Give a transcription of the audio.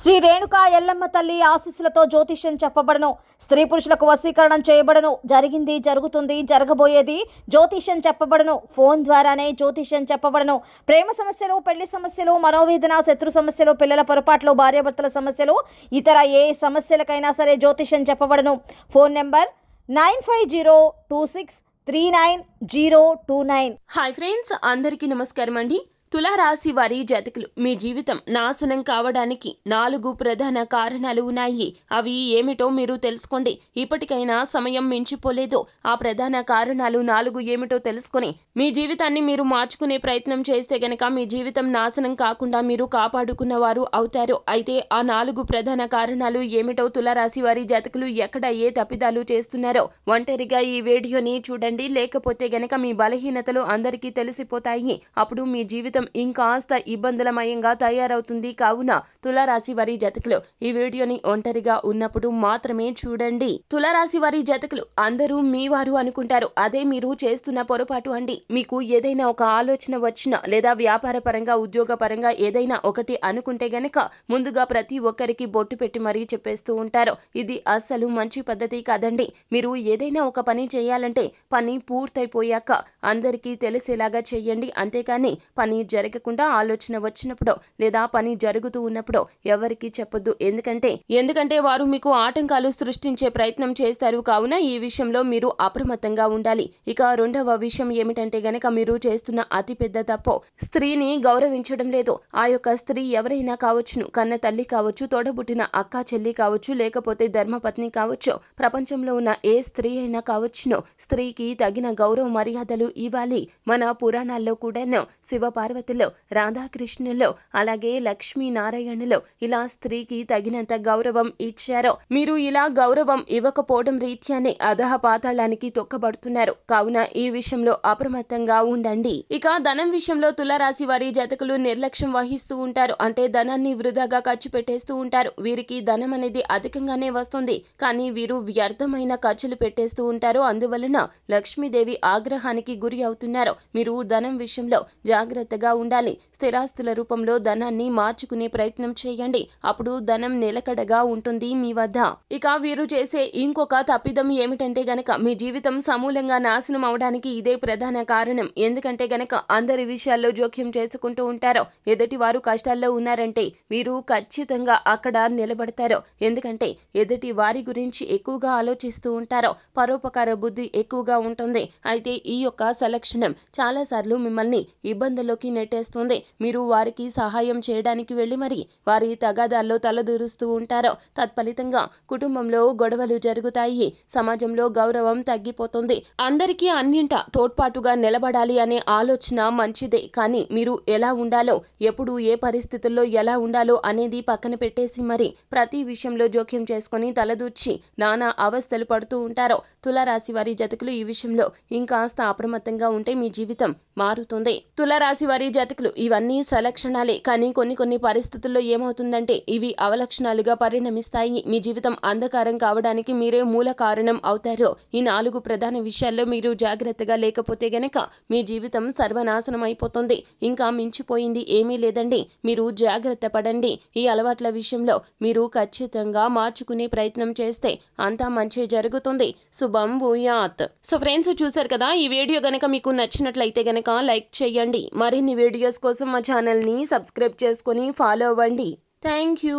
శ్రీ రేణుకా ఎల్లమ్మ తల్లి ఆశీస్సులతో జ్యోతిష్యం చెప్పబడను. స్త్రీ పురుషులకు వశీకరణం చేయబడను. జరిగింది, జరుగుతుంది, జరగబోయేది జ్యోతిష్యం చెప్పబడను. ఫోన్ ద్వారానే జ్యోతిష్యం చెప్పబడను. ప్రేమ సమస్యలు, పెళ్లి సమస్యలు, మనోవేదన, శత్రు సమస్యలు, పిల్లల పొరపాట్లు, భార్యాభర్తల సమస్యలు, ఇతర ఏ సమస్యలకైనా సరే జ్యోతిష్యం చెప్పబడను. Phone number 9502639029. హాయ్ ఫ్రెండ్స్, అందరికీ నమస్కారం అండి. తులారాశి వారి జాతకులు, మీ జీవితం నాశనం కావడానికి 4 ప్రధాన కారణాలు ఉన్నాయి. అవి ఏమిటో మీరు తెలుసుకోండి. ఇప్పటికైనా సమయం మించిపోలేదు. ఆ ప్రధాన కారణాలు 4 ఏమిటో తెలుసుకొని మీ జీవితాన్ని మీరు మార్చుకునే ప్రయత్నం చేస్తే గనక మీ జీవితం నాశనం కాకుండా మీరు కాపాడుకున్న వారు అవుతారు. అయితే ఆ 4 ప్రధాన కారణాలు ఏమిటో తులారాశి వారి జాతకులు ఎక్కడ ఏ తప్పిదాలు చేస్తున్నారో ఒంటరిగా ఈ వీడియోని చూడండి. లేకపోతే గనక మీ బలహీనతలు అందరికీ తెలిసిపోతాయి. అప్పుడు మీ జీవితం ఇంకాస్త ఇబ్బందులమయంగా తయారవుతుంది. కావున తులారాశి వారి జాతకులు ఈ వీడియోని ఒంటరిగా ఉన్నప్పుడు మాత్రమే చూడండి. తులారాశి వారి జాతకులు అందరూ మీ వారు అనుకుంటారు. అదే మీరు చేస్తున్న పొరపాటు అండి. మీకు ఏదైనా ఒక ఆలోచన వచ్చినా లేదా వ్యాపార పరంగా, ఉద్యోగ పరంగా ఏదైనా ఒకటి అనుకుంటే గనక ముందుగా ప్రతి ఒక్కరికి బొట్టు పెట్టి మరీ చెప్పేస్తూ ఉంటారు. ఇది అస్సలు మంచి పద్ధతి కాదండి. మీరు ఏదైనా ఒక పని చేయాలంటే పని పూర్తయిపోయాక అందరికీ తెలిసేలాగా చేయండి. అంతేకాని పని జరగకుండా ఆలోచన వచ్చినప్పుడు లేదా పని జరుగుతూ ఉన్నప్పుడు ఎవరికి చెప్పొద్దు. ఎందుకంటే వారు మీకు ఆటంకాలు సృష్టించే ప్రయత్నం చేస్తారు. కావున ఈ విషయంలో మీరు అప్రమత్తంగా ఉండాలి. ఇక రెండవ విషయం ఏమిటంటే గనక మీరు చేస్తున్న అతిపెద్ద తప్పు స్త్రీని గౌరవించడం లేదు. ఆ యొక్క స్త్రీ ఎవరైనా కావచ్చును, కన్న తల్లి కావచ్చు, తోడబుట్టిన అక్క చెల్లి కావచ్చు, లేకపోతే ధర్మపత్ని కావచ్చు, ప్రపంచంలో ఉన్న ఏ స్త్రీ అయినా కావచ్చును. స్త్రీకి తగిన గౌరవ మర్యాదలు ఇవ్వాలి. మన పురాణాల్లో కూడాను శివ పార్వతిలో, రాధాకృష్ణులో, అలాగే లక్ష్మీనారాయణలో ఇలా స్త్రీకి తగినంత గౌరవం ఇచ్చారో మీరు ఇలా గౌరవం ఇవ్వకపోవడం రీత్యానే అధహ పాతాళానికి తొక్కబడుతున్నారు. కావున ఈ విషయంలో అప్రమత్తంగా ఉండండి. ఇక ధనం విషయంలో తులారాశి వారి జాతకులు నిర్లక్ష్యం వహిస్తూ ఉంటారు. అంటే ధనాన్ని వృధాగా ఖర్చు పెట్టేస్తూ ఉంటారు. వీరికి ధనం అనేది అధికంగానే వస్తుంది, కానీ వీరు వ్యర్థమైన ఖర్చులు పెట్టేస్తూ ఉంటారు. అందువలన లక్ష్మీదేవి ఆగ్రహానికి గురి అవుతున్నారు. మీరు ధనం విషయంలో జాగ్రత్తగా ఉండాలి. స్థిరాస్తుల రూపంలో ధనాన్ని మార్చుకునే ప్రయత్నం చేయండి. అప్పుడు ధనం నిలకడగా ఉంటుంది మీ వద్ద. ఇక వీరు చేసే ఇంకొక తప్పిదం ఏమిటంటే గనక మీ జీవితం సమూలంగా నాశనం అవడానికి ఇదే ప్రధాన కారణం. ఎందుకంటే గనక అందరి విషయాల్లో జోక్యం చేసుకుంటూ ఉంటారు. ఎదుటి వారు కష్టాల్లో ఉన్నారంటే మీరు ఖచ్చితంగా అక్కడ నిలబడతారు. ఎందుకంటే ఎదుటి వారి గురించి ఎక్కువగా ఆలోచిస్తూ ఉంటారు. పరోపకార బుద్ధి ఎక్కువగా ఉంటుంది. అయితే ఈ యొక్క సలక్షణం చాలా సార్లు మిమ్మల్ని ఇబ్బందుల్లోకి నెట్టేస్తుంది. మీరు వారికి సహాయం చేయడానికి వెళ్ళి మరి వారి తగాదాల్లో తలదూరుస్తూ ఉంటారు. తత్ఫలితంగా కుటుంబంలో గొడవలు జరుగుతాయి. సమాజంలో గౌరవం తగ్గిపోతుంది. అందరికీ అన్నింట తోడ్పాటుగా నిలబడాలి అనే ఆలోచన మంచిదే, కానీ మీరు ఎలా ఉండాలో, ఎప్పుడు ఏ పరిస్థితుల్లో ఎలా ఉండాలో అనేది పక్కన పెట్టేసి మరి ప్రతి విషయంలో జోక్యం చేసుకుని తలదూర్చి నానా అవస్థలు పడుతూ ఉంటారు. తులారాశి వారి జాతకులు ఈ విషయంలో ఇంకాస్త అప్రమత్తంగా ఉంటే మీ జీవితం మారుతుంది. తులారాశి వారి జాతకులు ఇవన్నీ సలక్షణాలే, కానీ కొన్ని పరిస్థితుల్లో ఏమవుతుందంటే ఇవి అవలక్షణాలుగా పరిణమిస్తాయి. మీ జీవితం అంధకారం కావడానికి మీరే మూల కారణం అవుతారు. ఈ 4 ప్రధాన విషయాల్లో మీరు జాగ్రత్తగా లేకపోతే గనక మీ జీవితం సర్వనాశనం అయిపోతుంది. ఇంకా మించిపోయింది ఏమీ లేదండి. మీరు జాగ్రత్త పడండి. ఈ అలవాట్ల విషయంలో మీరు ఖచ్చితంగా మార్చుకునే ప్రయత్నం చేస్తే అంతా మంచి జరుగుతుంది. శుభం భూయాత్. సో ఫ్రెండ్స్, చూసారు కదా, ఈ వీడియో గనక మీకు నచ్చినట్లయితే గనక లైక్ చేయండి. మరిన్ని వీడియోస్ కోసం మా ఛానల్ని సబ్స్క్రైబ్ చేసుకొని ఫాలో అవ్వండి. Thank you.